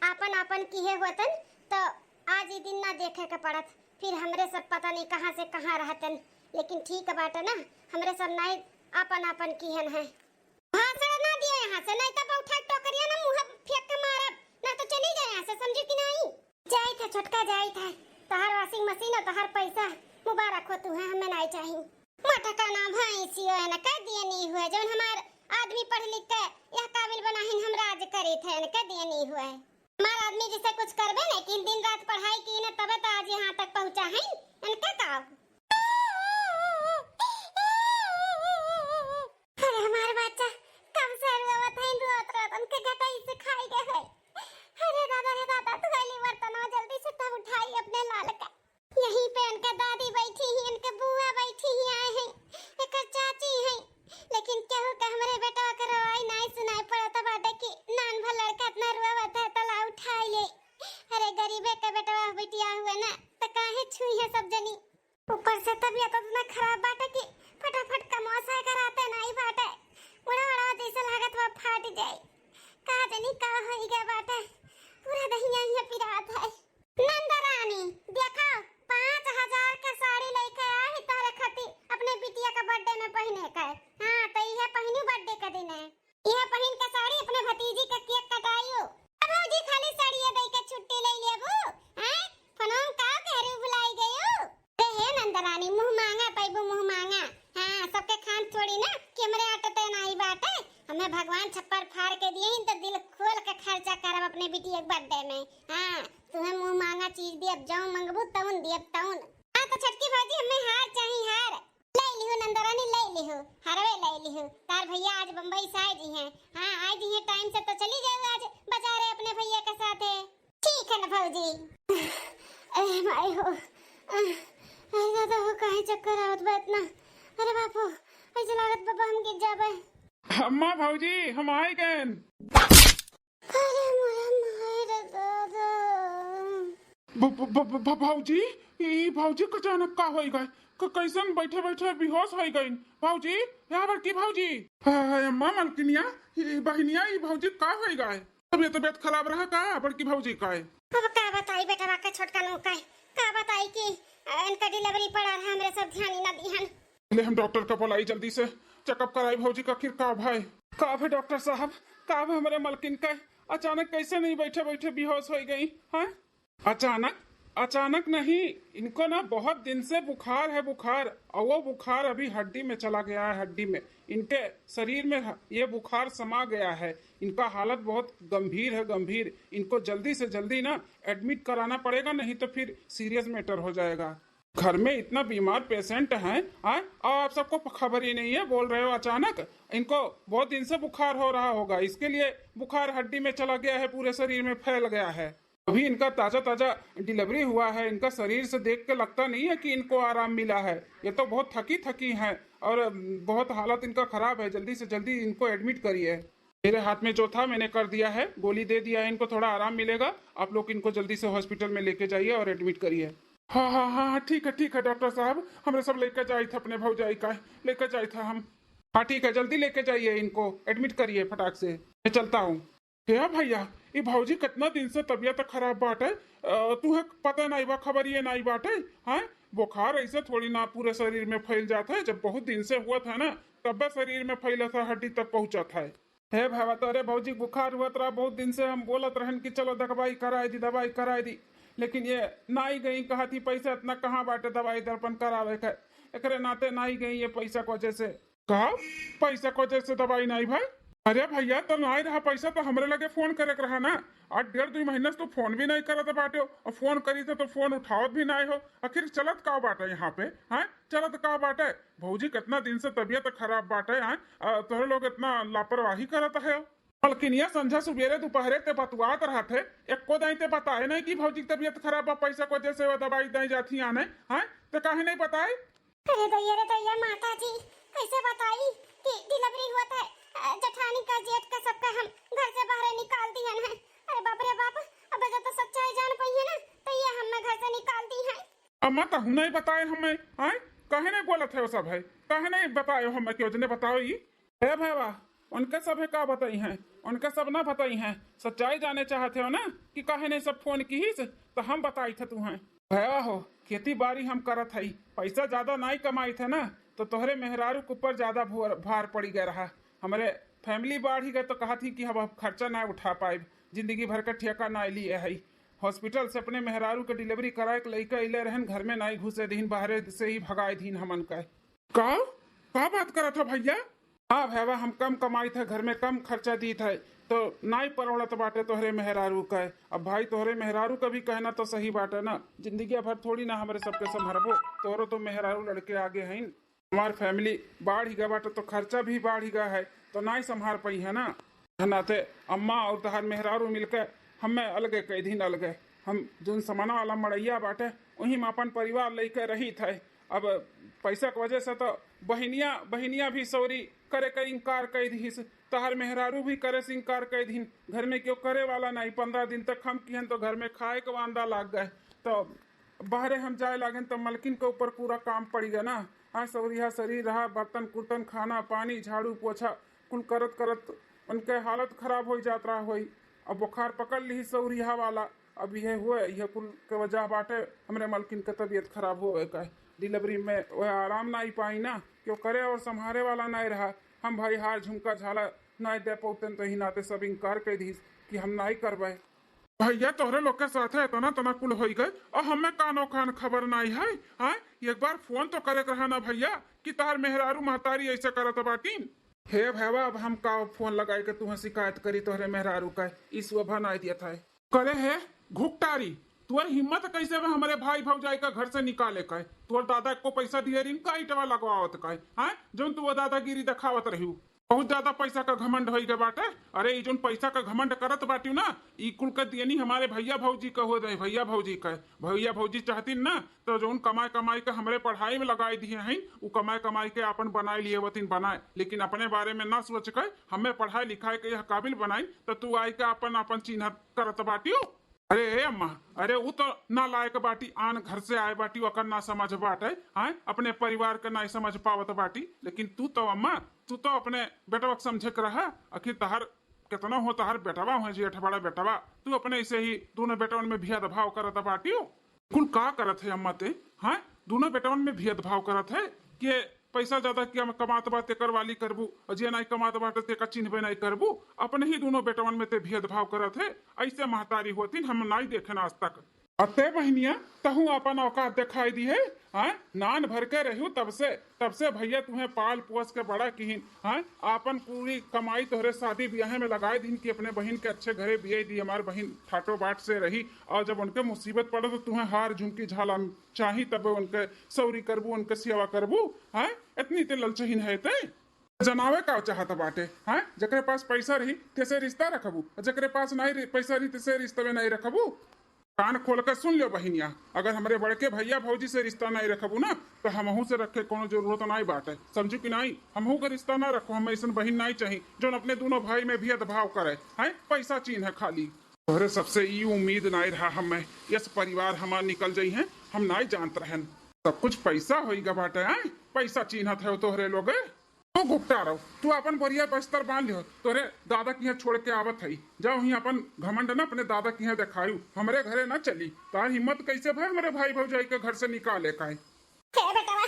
आपन आपन किए होतन तो आज ये दिन ना देखे के पड़त। फिर हमरे सब पता नहीं कहाँ से कहाँ रहतन। लेकिन ठीक बाटे ना, हमरे सब नहीं आपन आपन किहन है। भाषण ना दिया यहाँ से, नहीं तो उठा टोकरिया ना मुंह फेंक के मारब, ना तो चली जाए यहाँ से, समझी कि नहीं? जाई था छोटका जाई था। तोहर वॉशिंग मशीन और तोहर पैसा मुबारक हो, तू है हमें नहीं चाहिए। मटका ना भैंसी है ना कह दिए नहीं हुआ जौन हमार आदमी पढ़ लिख के यह काबिल बनाहिन हम राज करे थे न कह दिए नहीं हुआ है। हमार आदमी जैसे कुछ करबे नहीं कि दिन रात पढ़ाई की ना तबे तो आज यहाँ तक पहुँचा है न का का। अरे हमार बच्चा कब से रोवत है, रोत रोत उनके गटाई से खाई गए है। अरे दादा तू गली बर्तन जल्दी से तब उठाई अपने लाल का। यहीं पे उनका दादी बैठी ही, उनके बुआ बैठी ही आए हैं, एक चाची हैं। लेकिन केहू का हमरे बेटा के रोई नहीं सुनाई पड़ता बाटे कि नान भर लड़का इतना रोवत है तला उठाइए। अरे गरीबे का बेटा बिटिया हुए ना तो काहे छुई है सब जनी। ऊपर से तबीयत इतना खराब बाटे कि फटाफट कमौसा कराते नहीं बाटे। बड़ा बड़ा जैसे लागत वो फाट जाए। का जनी का होई गया बाटे, पूरा दहिया ही पिरात है। नंदरानी देखो 5000 का साड़ी लेके आई तारे खातिर अपने बिटिया का बर्थडे में पहने का। हां तो यह पहनी बर्थडे का दिन है। यह पहन के साड़ी अपने भतीजी का केक कटाइयो। अब भौजी खाली साड़ी दे के छुट्टी ले लेबू हैं? फनों का कहरे बुलाई गयो। रे हे नंदरानी मुंह मांगा पैबू मुंह मांगा। हां सबके खान थोड़ी ना कि हमरे आटते नहीं बाटे। हमें भगवान छप्पर फाड़ के दिए तो दिल खोल के खर्चा करब अपने बिटिया के बर्थडे में। हां तुम्हें मुंह मांगा चीज दिए जाऊं मंगबू तउन दिए तउन। हां तो छटकी भौजी हमें हार चाहिए हार। ले लिहो नंदरानी ले लिहो, हरवे ले लिहो। तार भैया आज बंबई से आए जी हैं। हां आए जी हैं टाइम से तो चली जाओ आज बाजारे अपने भैया के साथ है। ठीक है ना भौजी? ए माय हो अरे दादा हो काहे चक्कर आवत बा इतना। अरे बापू ऐसे लागत बाबा हम गिर जाबे। अम्मा भौजी हम आए गए। अरे मोरा माय दादा भौजी ई भौजी को अचानक का होई गए? कैसन बैठे बैठे बेहोश हो गई भौजी? यहाँ पर की भौजी? अम्मा मलकिनिया बहनिया ई भौजी का होई गए? तबियत खराब रहा का बड़की भौजी का? अब का बताई बेटा बाका छोटका नो का बताई कि इनका डिलीवरी पड़ा है, हमरे सब ध्यान ही ना दिहन। ले हम डॉक्टर का बुलाई जल्दी से चेकअप कराई भौजी का। आखिर का भाई का है डॉक्टर साहब? का है हमारे मलकिन का? अचानक कैसे नहीं बैठे बैठे बेहोश हो गई? हाँ अचानक नहीं, इनको ना बहुत दिन से बुखार है बुखार। और वो बुखार अभी हड्डी में चला गया है, हड्डी में इनके शरीर में ये बुखार समा गया है। इनका हालत बहुत गंभीर है गंभीर। इनको जल्दी से जल्दी ना एडमिट कराना पड़ेगा, नहीं तो फिर सीरियस मैटर हो जाएगा। घर में इतना बीमार पेशेंट हैं और आप सबको खबर ही नहीं है, बोल रहे हो अचानक। इनको बहुत दिन से बुखार हो रहा होगा, इसके लिए बुखार हड्डी में चला गया है, पूरे शरीर में फैल गया है। अभी इनका ताजा डिलीवरी हुआ है। इनका शरीर से देख के लगता नहीं है कि इनको आराम मिला है। ये तो बहुत थकी हैं और बहुत हालत इनका खराब है। जल्दी से जल्दी इनको एडमिट करिए। मेरे हाथ में जो था मैंने कर दिया है, गोली दे दिया है, इनको थोड़ा आराम मिलेगा। आप लोग इनको जल्दी से हॉस्पिटल में लेके जाइए और एडमिट करिए। हाँ हाँ हाँ हाँ, ठीक है डॉक्टर साहब, हमरे सब लेकर जाए थे अपने भौजाई का, लेकर जाए था हम। हाँ ठीक है, जल्दी लेके जाइए, इनको एडमिट करिए फटाक से, मैं चलता हूँ। क्या भैया, ये भौजी कितना दिन से तबीयत खराब बाटे, तुम्हें पता नहीं बा, खबर ये नहीं बाटे। हाँ, बुखार ऐसे थोड़ी ना पूरे शरीर में फैल जाता है, जब बहुत दिन से हुआ था ना तब बस शरीर में फैला था, हड्डी तक पहुंचा था। हे भावा, तो अरे भौजी बुखार हुआ रहा बहुत दिन से, हम बोलत रहन कि चलो दवाई कराई दी, लेकिन ये ना ही गई, कहा थी पैसा इतना कहाँ बाटे दवाई दर्पण करावे का, एकरे नाते ना ही गई ये पैसा को वजह से। कहा पैसा को वजह से दवाई नहीं भाई? अरे भैया, तो नहीं रहा पैसा तो हमरे लगे फोन करे के रहा ना, आज 1.5 महीने से तो फोन भी नहीं करत बाटे हो, और फोन करी तो फोन उठावत भी नहीं हो। आखिर चलत का बाटे यहाँ पे? हाँ, चलत का बाटे? भौजी कितना दिन से तबीयत खराब बाटे, हाँ तोहरे लोग इतना लापरवाही करत है। बल्कि ये संझा सुबेरे दोपहरे ते बतवात रहा थे, एक को दाई ते बताए नहीं कि भौजी की तबीयत खराब बा, पैसा को जैसे वो दवाई दाई जाती आने, हाँ तो काहे नहीं बताए? रे दैया माता जी, कैसे बताई कि डिलीवरी हुआ था, जेठानी का जेठ का सबका हम घर से बाहर निकाल दिए हैं। अरे बाप रे बाप, अब जब तो सच्चाई जान पाई है ना तो ये हमें घर से निकाल दी है। अम्मा तो नहीं बताए हमें, हाँ काहे नहीं बोला थे वो सब है, काहे नहीं बताए हमें, क्यों ने बताओ ये? है भावा, उनके सब है का बताई हैं, उनके सब ना बताई हैं, सच्चाई जाने चाहते हो ना कि काहे नहीं सब फोन की ही से, तो हम बताई थे तुम्हें। भैया हो, खेती बाड़ी हम करत हई, पैसा ज्यादा नहीं कमाई थे ना, तो तोहरे मेहरारू के ऊपर ज्यादा भार पड़ी गया रहा, हमारे फैमिली बढ़ ही गए तो कहा थी कि हम खर्चा ना उठा पाए, जिंदगी भर का ठेका ना लिए है। हॉस्पिटल से अपने मेहरारू के डिलीवरी कराए के लइका अले रहन, घर में नहीं घुसे दीन, बाहर से ही भगाए दीन हमन का। का बात करा था भैया? हाँ भैया, हम कम कमाई थे, घर में कम खर्चा दी थे, तो नाई परोड़त बाटे तोहरे मेहरारू का। अब भाई तोहरे मेहरारू का भी कहना तो सही बाटे ना, जिंदगी भर थोड़ी ना हमारे सबके संभरबो, तोहरो तो मेहरारू लड़के आगे हैं, हमार फैमिली बाढ़ ही गया बाटे तो खर्चा भी बाढ़ ही गया है, तो ना ही संभाल पाई है ना। नाते अम्मा और तहार मेहरारू मिलकर हमें अलगे कई दिन अलगे, हम जोन समाना वाला मड़ैया बाटे वहीं में अपन परिवार लेकर रही थे। अब पैसा की वजह से तो बहनिया भी सौरी करे का इनकार कर दी, तहार मेहरारू भी करे से इनकार कर दी, घर में क्यों करे वाला नहीं, 15 दिन तक हम किहन तो घर में खाए के वांदा लाग गए, तो बाहरे हम जाए लागन तो मलकिन के ऊपर पूरा काम पड़ गया ना। हाँ सौरिया शरीर रहा, बर्तन कुर्तन खाना पानी झाड़ू पोछा कुल करत करत उनके हालत खराब हो जात रहा हुई। अब बुखार पकड़ ली सौरिया वाला, अब यह हुए, यह कुल के वजह बाटे हमरे मलकिन के तबीयत खराब हो गए, डिलीवरी में वह आराम ना ही पाई ना, क्यों करे और संभारे वाला नहीं रहा। हम भाई हार झुमका झाला नहीं दे पौतन, तो ही नाते सब इनकार कर दी कि हम नहीं करबे। भैया तोहरे लोग के साथ है तना तना कुल हो गए, और हमें कानो कान खबर नहीं है। हाँ, एक बार फोन तो करे रहा ना भैया कि तार मेहरारू महतारी ऐसे करत बाटी। हे भैया, अब हम का फोन लगाए के तुम्हें शिकायत करी तोहरे मेहरारू का, इस वभा नहीं दिया था करे है घुकटारी, तुअर हिम्मत कैसे में हमारे भाई भौजाई का घर से निकाले का? तुअर दादा को पैसा दिए रिन का इटवा लगवावत का? हाँ, जो तू दादागिरी दिखावत रही, बहुत ज्यादा पैसा का घमंड हो गए बाटे। अरे ई जोन पैसा का घमंड करत बाटी ना, ई कुल का दियनी हमारे भैया भौजी का हो रहे, भैया भौजी चाहती ना तो जोन कमाई के हमरे पढ़ाई में लगाई दिए हैं, वो कमाई के अपन बनाए लिए वतीन बनाए, लेकिन अपने बारे में ना सोच के हमें पढ़ाई लिखाई के यह काबिल बनाई, तो तू आई के अपन चिन्ह करत बाटी हो। अरे अम्मा, अरे वो तो ना लायक बाटी, आन घर से आए बाटी, वकर ना समझ बाटे, हाँ अपने परिवार का ना समझ पावत बाटी, लेकिन तू तो अम्मा, तू तो अपने बेटवा समझे कर रहा, आखिर तहर कितना हो, तहर बेटवा हो जेठ बड़ा बेटवा, तू अपने ऐसे ही दोनों बेटवन में भेदभाव करत बाटी हो। कुल का करत है अम्मा ते? हाँ, दोनों बेटवन में भेदभाव करत है कि पैसा ज्यादा क्या कमात बात कर वाली करबू, और जे नहीं कमात बात ते चिन्हबे नहीं करबू, अपने ही दोनों बेटवन में ते भेदभाव करत है। ऐसे महतारी होती हम नहीं देखे आज तक। अते बहनिया तहू अपन औकात दिखाई दी है, हाँ नान भर के रहू तब से भैया तुम्हें पाल पोस के बड़ा किहिन, हाँ अपन पूरी कमाई तोहरे शादी ब्याह में लगाए दिन की अपने बहन के अच्छे घरे बिये दी, हमारी बहन ठाटो बाट से रही, और जब उनके मुसीबत पड़े तो तुम्हें हार झुमकी झाला चाही, तब उनके सौरी करबू, उनके सेवा करबू। हाँ, इतनी ते ललचहीन है ते जनावे का चाहत बाटे। हाँ, जकरे पास पैसा रही तेसे रिश्ता रखबू, जकरे पास नहीं पैसा रही तेसे रिश्ते में नहीं रखबू। कान खोल कर सुन लो बहनिया, अगर हमारे बड़के भैया भौजी से रिश्ता नहीं रखबू ना तो हमहू से रखे कोनो जरूरत नहीं बाटे, समझू कि नहीं? हमहू का रिश्ता ना रखो, हम ऐसा बहन नहीं चाहिए जो अपने दोनों भाई में भेदभाव करे, है पैसा चीन है खाली। तोहरे सबसे ई उम्मीद नहीं रहा हमें, यस परिवार हमार निकल जाई हैं, हम नहीं जानत रहन। सब कुछ पैसा होईगा बाटे हैं, पैसा चिन्हत है तोहरे लोग। तो गुप्ता रहो, तू अपन बढ़िया बस्तर बांध लियो, तोरे दादा की यहाँ छोड़ के आवत है। जाओ ही अपन घमंड ना अपने दादा की यहाँ दिखायू, हमरे घरे ना चली। तार हिम्मत कैसे भाई हमारे भाई भौजाई के घर से निकाले का है। बेटवा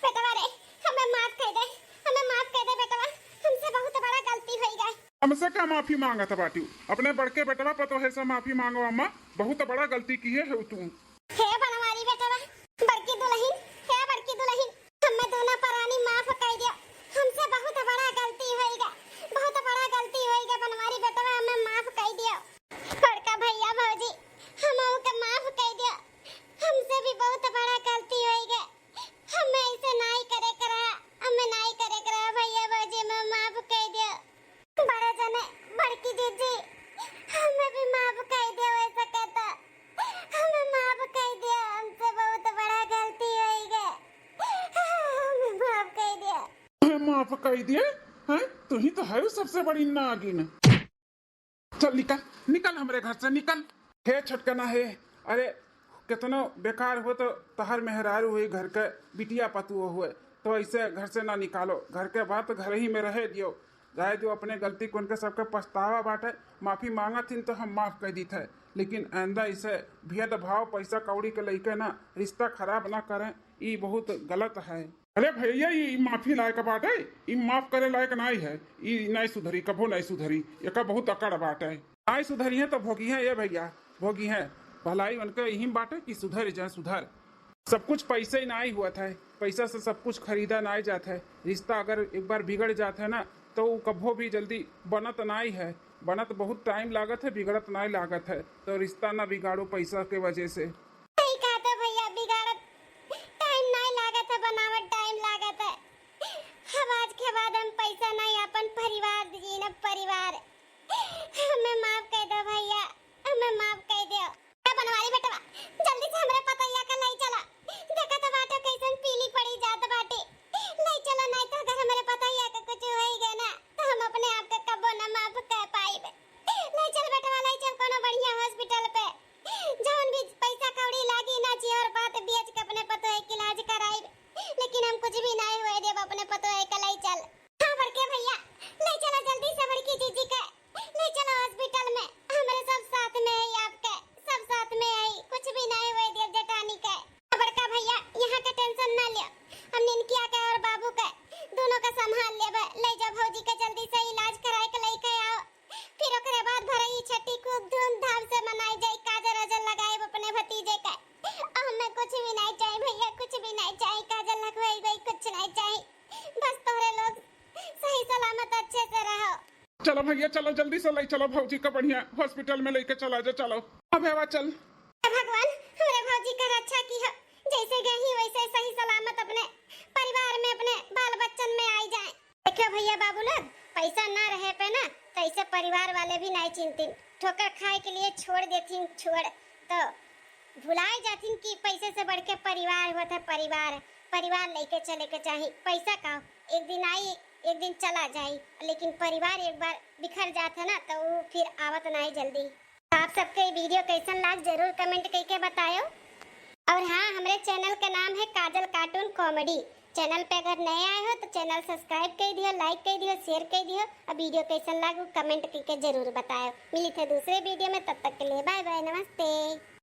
बेटवा रे, हमें माफ कर दे, हमें माफ कर दे बेटवा, हमसे बहुत बड़ा गलती हो गई। हमसे क्या माफी मांगा था बाटी, अपने बड़के बेटवा पर तो ऐसा माफी मांगो अम्मा, बहुत बड़ा गलती की है तू। हे बनवारी बेटवा, बड़की दुल्हन, हे बड़की दुल्हन, हमें दोनों परानी माफ कर दिया, हमसे बहुत बड़ा गलती हो गई, बहुत बड़ा गलती हो गई बनवारी बेटवा, हमें माफ कर दिया। बड़का भैया भौजी हमहू के माफ कर दिया, हमसे भी बहुत बड़ा गलती हो गई, हमें ऐसे नहीं करे करा, हमें नहीं करे करा भैया भौजी, हमें माफ कर दिया। बड़े जने बड़की दीदी हमें भी माफ कर दिया, वैसा कहता हमें माफ कर दिया, हमसे बहुत बड़ा गलती हो गई, हमें माफ कर दिया। माफ कर दिए हैं, तू ही तो है सबसे बड़ी नागिन। चल निकल निकल हमरे घर से निकल। हे छटकना है, अरे कितना बेकार हो तो तहर मेहरारू हुई, घर के बिटिया पतुओ हुए, तो ऐसे घर से ना निकालो। घर के बाद तो घर ही में रहे दियो, चाहे जो अपने गलती को उनके सबके पछतावा बाटे, माफी मांगा थी तो हम माफ कर दी थे, लेकिन आइंदा इसे भेदभाव पैसा कौड़ी के लेके ना रिश्ता खराब ना करें, ये बहुत गलत है। अरे भैया ये माफी लायक बात है, ये माफ करे लायक नहीं है, ये नहीं सुधरी, कभो नहीं सुधरी, ये का बहुत अकड़ बात है। नहीं सुधरी है तो भोगी है ये भैया, भोगी है। भलाई उनके यही बात है कि सुधर जाए, सुधर। सब कुछ पैसे ही नहीं हुआ था, पैसा से सब कुछ खरीदा नहीं जाता है। रिश्ता अगर एक बार बिगड़ जाता है ना तो वो कभो भी जल्दी बनत नहीं है, बनत बहुत टाइम लागत है, बिगड़त नहीं लागत है। तो रिश्ता ना बिगाड़ो पैसा के वजह से। सही कहा था भैया, बिगाड़त टाइम नहीं लागत है, बनावट टाइम लागत है। अब आज के बाद हम पैसा नहीं, अपन परिवार जीना, परिवार। हमें माफ कर दो भैया, हमें माफ कर दो। बनवारी बेटवा जल्दी से हमरे पतैया का नहीं चला, देखा तो बाटो कैसन पीली पड़ी जात बाटे, नहीं चला, नहीं तो अगर हमारे पतैया का कुछ हो ही गया ना तो हम अपने आप का कबो ना माफ कर पाएबे। नहीं चल बेटवा, नहीं चल कोनो बढ़िया हॉस्पिटल पे, जौन भी पैसा कौड़ी लागी ना जी और बात बेच के अपने पतोए के इलाज कराइब, लेकिन हम कुछ भी नहीं हुए देब अपने पतोए का। नहीं चल, हां बड़के भैया ले चलो जल्दी से बड़की जीजी का, ले चलो हॉस्पिटल में, हमारे सब साथ में है, आपके सब साथ में है, कुछ भी नहीं हुए देव जटानी का। बड़का भैया यहाँ का टेंशन ना लियो, हम निनकिया का और बाबू का दोनों का संभाल लेबे। ले जा भौजी का जल्दी से इलाज कराए के लेके आओ, फिर ओकरे बाद भरई छठी खूब धूमधाम से मनाई जाए, काजल अजल लगाए अपने भतीजे का। हमें कुछ भी नहीं चाहिए भैया, कुछ भी नहीं चाहिए, काजल लगवाई भाई कुछ नहीं चाहिए, बस तोरे लोग सही सलामत अच्छे से रहो। चलो भैया चलो, जल्दी से ले चलो भौजी का बढ़िया हॉस्पिटल में लेके चला जा। चलो अब हवा चल। भगवान हमारे भौजी का रक्षा की हो, जैसे गई वैसे सही सलामत अपने परिवार में, अपने बाल बच्चन में आई जाए। देखो भैया बाबू लोग, पैसा ना रहे पे ना तो ऐसे परिवार वाले भी नहीं चिंतिन, ठोकर खाए के लिए छोड़ देती, छोड़ तो भुलाए जाती कि पैसे से बढ़ के परिवार होता है। परिवार परिवार लेके चले के चाहिए, पैसा का एक दिन आई एक दिन चला जाए, लेकिन परिवार एक बार बिखर जाता ना तो वो फिर आवत नहीं जल्दी। आप सबके वीडियो कैसन लाग जरूर कमेंट करके बताओ। और हाँ, हमारे चैनल का नाम है काजल कार्टून कॉमेडी। चैनल पे अगर नए आए हो तो चैनल सब्सक्राइब कर दियो, लाइक कर दियो, शेयर कर दियो, और वीडियो कैसन लागू कमेंट करके जरूर बताओ। मिली थे दूसरे वीडियो में, तब तक के लिए बाय बाय, नमस्ते।